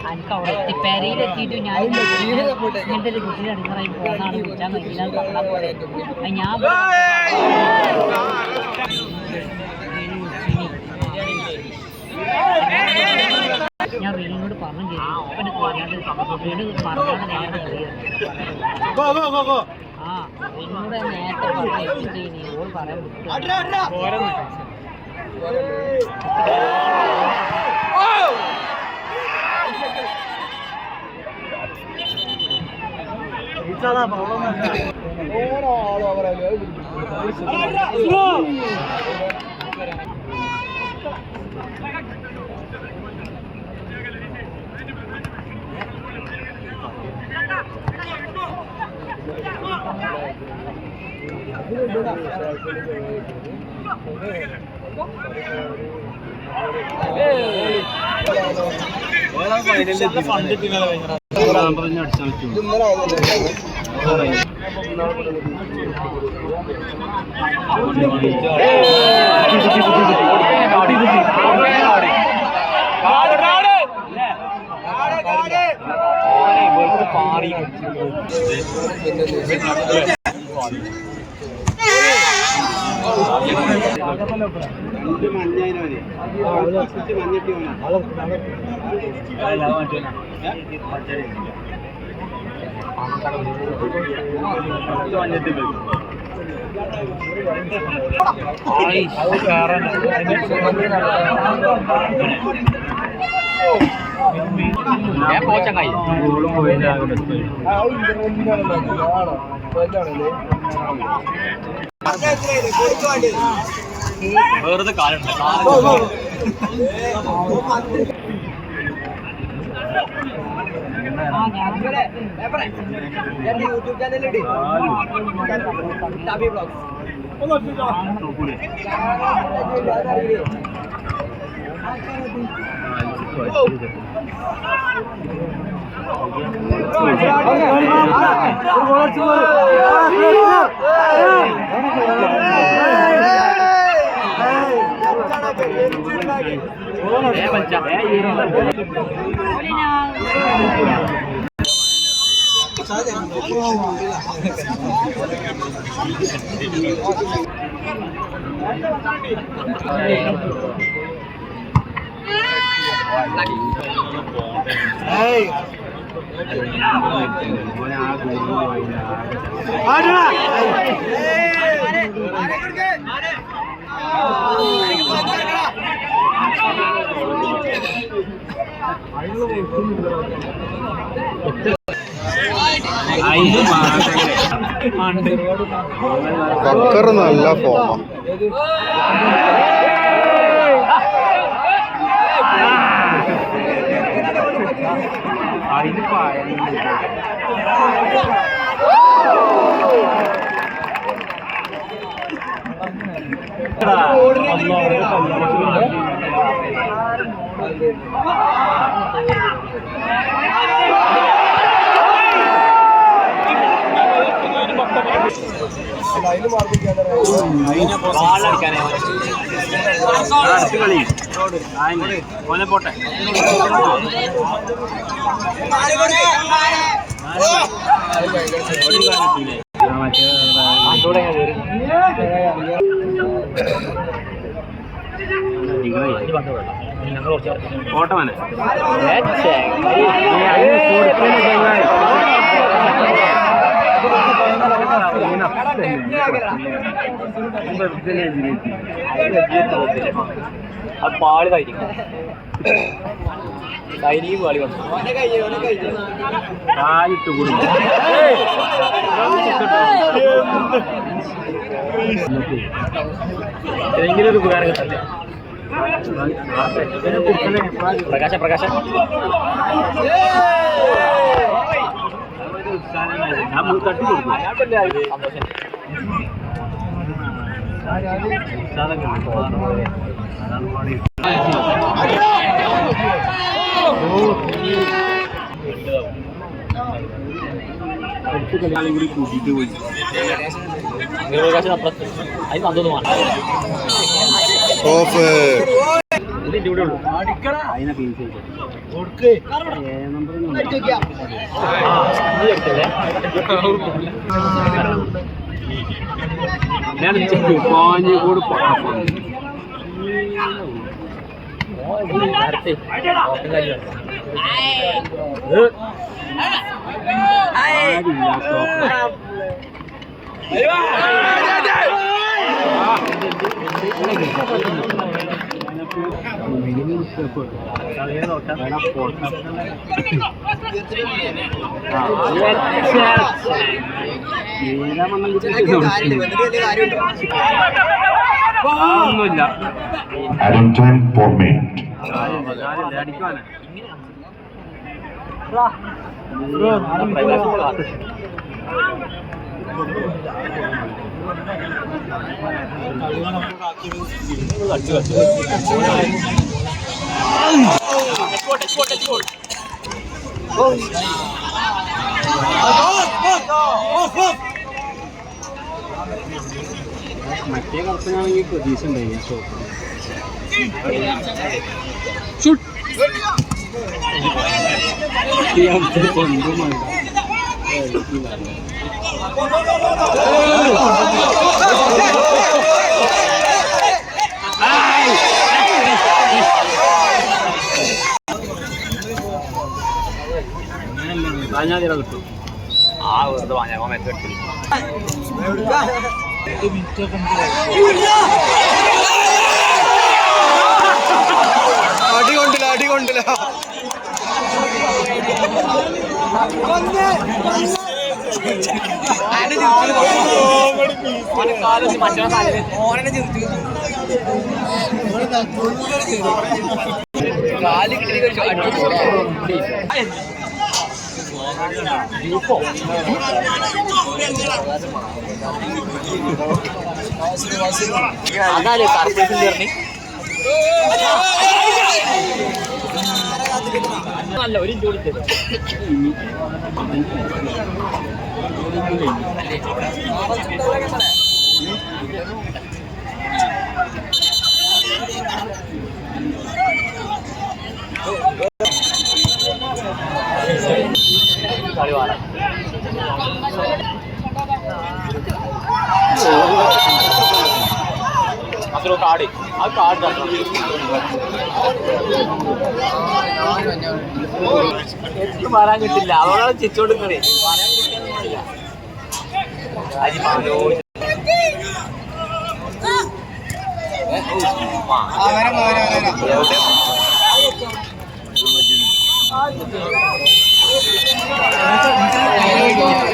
എനിക്ക് അവിടെ പെരയിലെത്തിയിട്ട് ഞാൻ ഇങ്ങനത്തെ ഒരു കുട്ടിയുടെ അടുക്കളയിൽ പോകുന്നതാണ് വിളിച്ചാൽ കഴിയില്ല പറഞ്ഞാൽ പോലെ ഞാൻ വീടിനോട് പറഞ്ഞു ചെയ്തു അപ്പന് വീട് പറഞ്ഞാൽ നേരെ ആ വീടിനോട് നേരത്തെ പറഞ്ഞു എത്തും ചെയ്യുന്നു ഓൾ പറയാൻ വെറുതെ കാലുണ്ട് യൂട്യൂബ് ചാനലുണ്ട് ബക്കർ നല്ല ഫോമ പോട്ടെ ഓട്ടമാണ് അത് പാല് കഴിഞ്ഞു കൈനിക്ക് പാളി വന്നു കാലിട്ട് കൂടും ഏതെങ്കിലും ഒരു ഉപകാരം കിട്ടല്ലേ പ്രകാശ ഞാൻ തട്ടി കൊടുക്കും അടുത്ത കല്യാണം കൂടി കൂട്ടിയിട്ട് പോയി പ്രകാശം അപ്പുറത്ത് അതിന് സന്തോഷമാണ് ഓഫ് ഇതിൻ്റെ ഇവിടെ ഉള്ളൂ അതിനെ ഫീസ് ഞാൻ പാഞ്ഞോട് ഒന്നുമില്ല Addington Format. അടിക്കുവാനാ മറ്റേ കറുപ്പനാണെങ്കിൽ പ്രതീക്ഷ ഉണ്ടായി വാങ്ങാതിരാ കിട്ടും ആ വെറുതെ വാങ്ങാൻ മെത്ത കിട്ടും അടി കൊണ്ടില്ല അതല്ലേ സർപ്രൈസ് ചേർന്ന് നല്ല ഒരു ജോലി അതൊരു കാർഡ് ആ കാർഡ് പറയാൻ കിട്ടില്ല അവളെ ചിരിച്ചോണ്ടിരിക്കണേ പറയാൻ